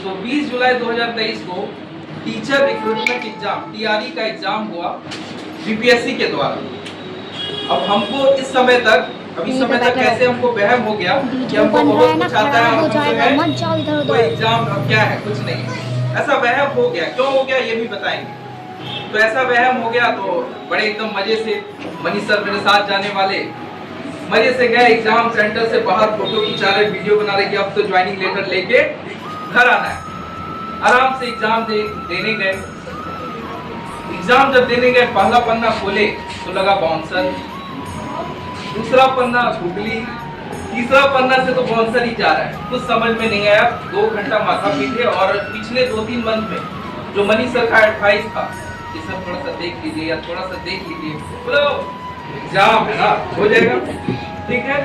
तो 20 जुलाई 2023 को teacher recruitment exam TRE का एग्जाम हुआ बीपीएससी के द्वारा। अब हमको इस समय तक कैसे हमको वहम हो गया कि हमको बहुत कुछ आता है, हम जो है कोई एग्जाम अब क्या है कुछ नहीं है, ऐसा वहम हो गया। क्यों हो गया ये भी बताएंगे। तो ऐसा वहम हो गया तो बड़े एकदम मजे से मनीष सर मेरे साथ जाने वाले मजे से गए एग्जाम सेंटर से बाहर, फोटो खिंचा रहे, वीडियो बना रहे कि अब तो ज्वाइनिंग लेटर लेके घर आना है। आराम से एग्जाम देने गए। एग्जाम जब देने गए पहला पन्ना खोले तो लगा बाउंसर, दूसरा पन्ना गूगली, तीसरा पन्ना से तो बाउंसर ही जा रहा है। कुछ समझ में नहीं आया। 2 घंटा माथा पीटे और पिछले 2-3 मंथ में जो मनीष सर का एडवाइस था कि सर थोड़ा सा देख लीजिए या थोड़ा सा देख लीजिए, बोलो एग्जाम है ना हो जाएगा, ठीक है।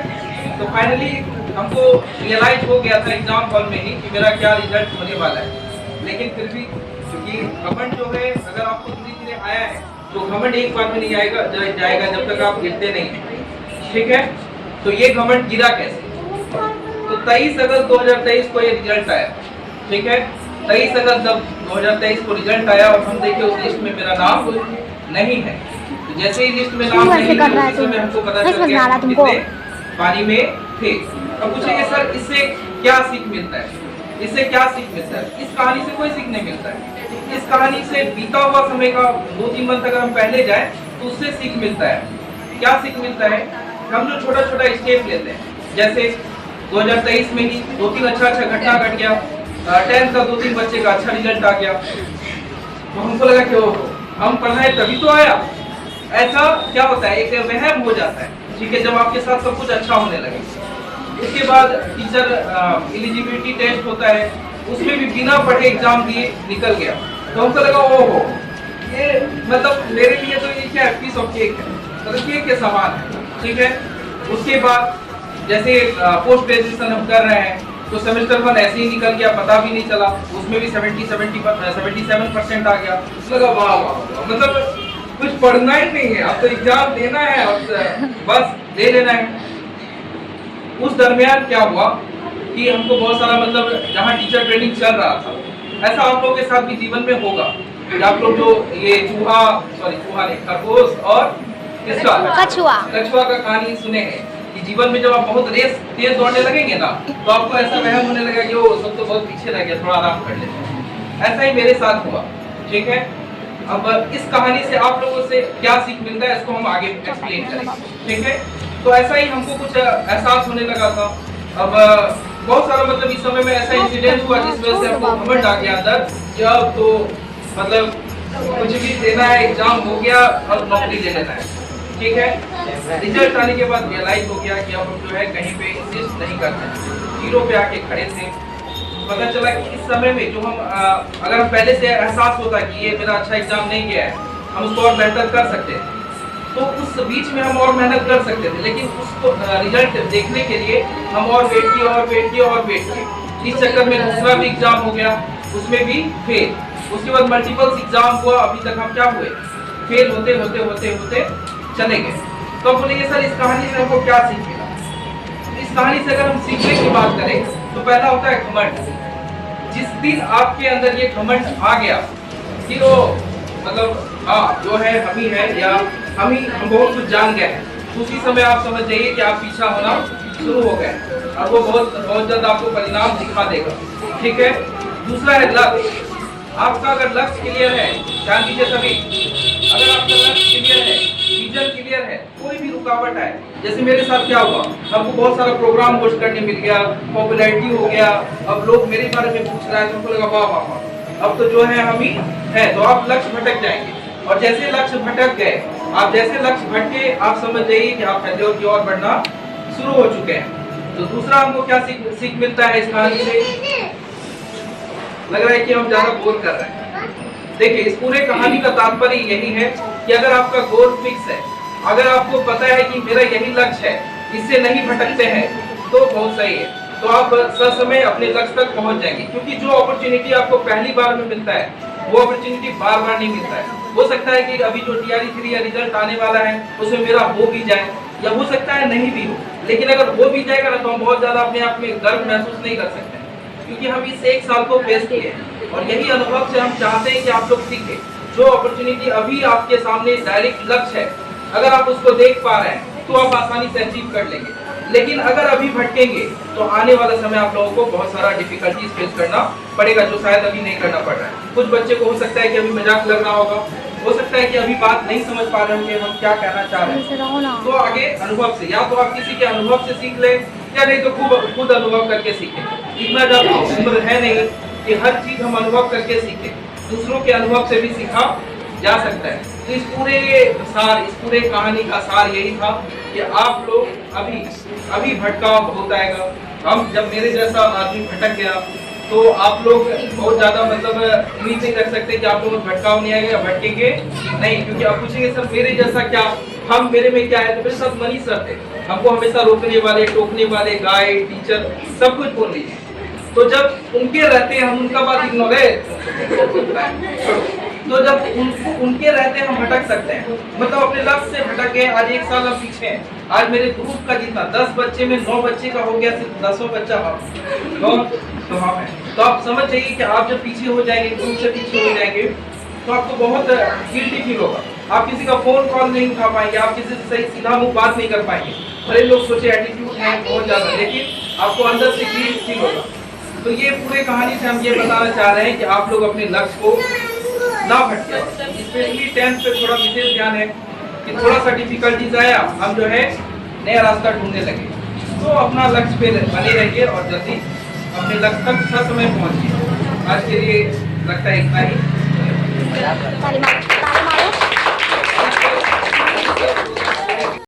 तो फाइनली हमको रियलाइज हो गया था एग्जाम हॉल में ही कि मेरा क्या रिजल्ट होने वाला है। लेकिन फिर भी क्योंकि घमंड जो है अगर आपको धीरे धीरे आया है तो घमंड एक बार में नहीं जाएगा जब तक आप गिरते नहीं, ठीक है। तो ये घमंड गिरा कैसे? तो 23 अगस्त 2023 को ये रिजल्ट आया, ठीक है। 23 अगस्त जब 2023 को रिजल्ट आया और हम देखे उस लिस्ट में मेरा नाम नहीं है, तो जैसे ही लिस्ट में नाम नहीं है हमको पता चल गया कितने पानी में थे। अब पूछेंगे सर इससे क्या सीख मिलता है? इससे क्या सीख मिलता है? इस कहानी से कोई सीख नहीं मिलता है। इस कहानी से बीता हुआ समय का 2-3 मंथ अगर हम पहले जाए तो उससे सीख मिलता है। क्या सीख मिलता है? हम जो छोटा छोटा स्टेप लेते हैं, जैसे 2023 में ही 2-3 अच्छा घटना घट गया, 10th का 2-3 बच्चे का अच्छा रिजल्ट आ गया, तो हमको लगा कि हम पढ़ाए तभी तो आया। ऐसा क्या होता है, एक वहम हो जाता है, ठीक है, जब आपके साथ सब कुछ अच्छा होने लगे। उसके बाद टीचर एलिजिबिलिटी टेस्ट होता है, उसमें भी बिना पढ़े एग्जाम दिए निकल गया। तो हमको लगा ओहो ये मतलब मेरे लिए तो ये क्या पीस ऑफ केक है, मतलब केक के समान है, ठीक है। उसके बाद जैसे पोस्ट ग्रेजुएशन हम कर रहे हैं तो सेमेस्टर 1 ऐसे ही निकल गया, पता भी नहीं चला, उसमें भी 77% आ गया। लगा वाह वाह, मतलब कुछ पढ़ना ही नहीं है, अब तो एग्जाम देना है और बस दे लेना है। उस दरमियान क्या हुआ कि हमको बहुत सारा मतलब जहाँ टीचर ट्रेनिंग चल रहा था, ऐसा आप लोगों के साथ भी जीवन में होगा कि आप लोग जो ये चूहा नहीं, खरगोश और कछुआ का कहानी सुने हैं कि जीवन में जब आप बहुत तेज दौड़ने लगेंगे ना तो आपको ऐसा वहम होने लगेगा कि वो सब तो बहुत पीछे रह गया, थोड़ा आराम कर लेते हैं। ऐसा ही मेरे साथ हुआ, ठीक है। अब इस कहानी से आप लोगों से क्या सीख मिलता है इसको हम आगे एक्सप्लेन करेंगे, ठीक है। तो ऐसा ही हमको कुछ एहसास होने लगा था। अब बहुत सारा मतलब इस समय में ऐसा इंसिडेंट हुआ जिस वजह से हमको घमंड आ गया अंदर कि अब तो मतलब कुछ भी देना है, एग्जाम हो गया और नौकरी ले लेना है, ठीक है। रिजल्ट आने के बाद रियलाइज हो गया कि अब जो है कहीं पे इंसिस्ट नहीं करते, जीरो पे आके खड़े थे। पता चला कि इस समय में जो हम अगर हम पहले से एहसास होता कि ये मेरा अच्छा एग्जाम नहीं गया है, हम उसको और बेहतर कर सकते हैं, तो उस बीच में हम और मेहनत कर सकते थे। लेकिन उसको रिजल्ट देखने के लिए हम और वेट किए। इस चक्कर में दूसरा भी एग्जाम हो गया, उसमें भी फेल। उसके बाद मल्टीपल एग्जाम हुआ, अभी तक हम क्या हुए, फेल होते चले गए। तो अब बोलेंगे सर इस कहानी से हमको क्या सीख मिला? इस कहानी से अगर हम सीखने की बात करें तो पहला होता है घमंड। जिस दिन आपके अंदर ये घमंड आ गया कि वो मतलब हाँ जो है हम ही है या हम बहुत कुछ जान गए हैं, उसी समय आप समझ जाइए कि आप पीछा होना शुरू हो गए और वो बहुत जल्द आपको परिणाम दिखा देगा, ठीक है। दूसरा है लक्ष्य। आपका अगर लक्ष्य क्लियर है, ध्यान दीजिए सभी, अगर आपका लक्ष्य क्लियर है, विजन क्लियर है, कोई भी रुकावट आए, जैसे मेरे साथ क्या हुआ, हमको बहुत सारा प्रोग्राम होस्ट करने मिल गया, पॉपुलैरिटी हो गया, अब लोग मेरे बारे में पूछ रहे हैं, तो हमको लगा वाह वाह वाह, अब तो जो है हम ही है। तो आप लक्ष्य भटक जाएंगे और जैसे लक्ष्य भटक गए, आप जैसे लक्ष्य भटके, आप समझ जाइए कि आप फैलियर की ओर बढ़ना शुरू हो चुके हैं। तो दूसरा हमको क्या सीख मिलता है इस कहानी से? लग रहा है कि हम ज्यादा बोल कर रहे हैं। देखिए इस पूरे कहानी का तात्पर्य यही है कि अगर आपका गोल फिक्स है, अगर आपको पता है कि मेरा यही लक्ष्य है, इससे नहीं भटकते हैं, तो बहुत सही है, तो आप ससमय अपने लक्ष्य तक पहुंच जाएंगे। क्योंकि जो अपॉर्चुनिटी आपको पहली बार में मिलता है वो अपॉर्चुनिटी बार बार नहीं मिलता है। हो सकता है कि अभी जो टीआरई 3 या रिजल्ट आने वाला है उसमें मेरा हो भी जाए, या हो सकता है नहीं भी हो, लेकिन अगर हो भी जाएगा ना तो हम बहुत ज्यादा अपने आप में गर्व महसूस नहीं कर सकते, क्योंकि हम इस एक साल को फेस किए हैं और यही अनुभव से हम चाहते हैं कि आप लोग सीखें। जो अपॉर्चुनिटी अभी आपके सामने डायरेक्ट लक्ष्य है, अगर आप उसको देख पा रहे हैं तो आप आसानी से अचीव कर लेंगे। लेकिन अगर अभी भटकेंगे तो आने वाला समय आप लोगों को बहुत सारा डिफिकल्टीज फेस करना पड़ेगा, जो शायद अभी नहीं करना पड़ रहा है। कुछ बच्चे को हो सकता है कि अभी मजाक लग रहा होगा, हो सकता है कि अभी बात नहीं समझ पा रहे होंगे हम क्या कहना चाह रहे हैं। तो आगे अनुभव से, या तो आप किसी के अनुभव से सीख लें या नहीं तो खुद अनुभव करके सीखें। इतना ज़्यादा उम्र है नहीं कि हर चीज हम अनुभव करके सीखें, दूसरों के अनुभव से भी सीखा जा सकता है। तो इस पूरे कहानी का सार यही था कि आप लोग अभी भटकाव बहुत आएगा। हम जब मेरे जैसा आदमी भटक गया तो आप लोग बहुत ज्यादा मतलब उम्मीद नहीं कर सकते कि आप लोगों में भटकाव नहीं आएगा, भटकेंगे नहीं, क्योंकि आप पूछेंगे सर मेरे जैसा क्या, हम मेरे में क्या है, तो मेरे साथ मनीष सर थे, हमको हमेशा रोकने वाले, टोकने वाले, गाइड, टीचर सब कुछ बोल लीजिए। तो जब उनके रहते हम उनका बात इग्नोर तो जब उनके रहते हम भटक सकते हैं, मतलब अपने लक्ष्य से भटक गए। आज एक साल हम पीछे हैं, आज मेरे ग्रुप का जितना 10 बच्चे में 9 बच्चे का हो गया, सिर्फ 10वां बच्चा तो हम है। तो आप समझ जाइए कि आप जब पीछे हो जाएंगे, ग्रुप से पीछे हो जाएंगे, तो आपको बहुत गिल्टी फील होगा। आप किसी का फोन कॉल नहीं उठा पाएंगे, आप किसी से सही सीधा मुंह बात नहीं कर पाएंगे। भले लोग सोचे एटीट्यूड है बहुत ज्यादा, लेकिन आपको अंदर से गिल्ट फील होगा। तो ये पूरे कहानी से हम ये बताना चाह रहे हैं कि आप लोग अपने लक्ष्य को ना भटके। स्पेशली 10th पे थोड़ा विशेष ध्यान है कि थोड़ा सा डिफिकल्टीज आया, हम जो है नया रास्ता ढूंढने लगे। तो अपना लक्ष्य पे बने रहिए और जल्दी अपने लक्ष्य तक समय पहुंचिए। आज के लिए लगता है इतना ही।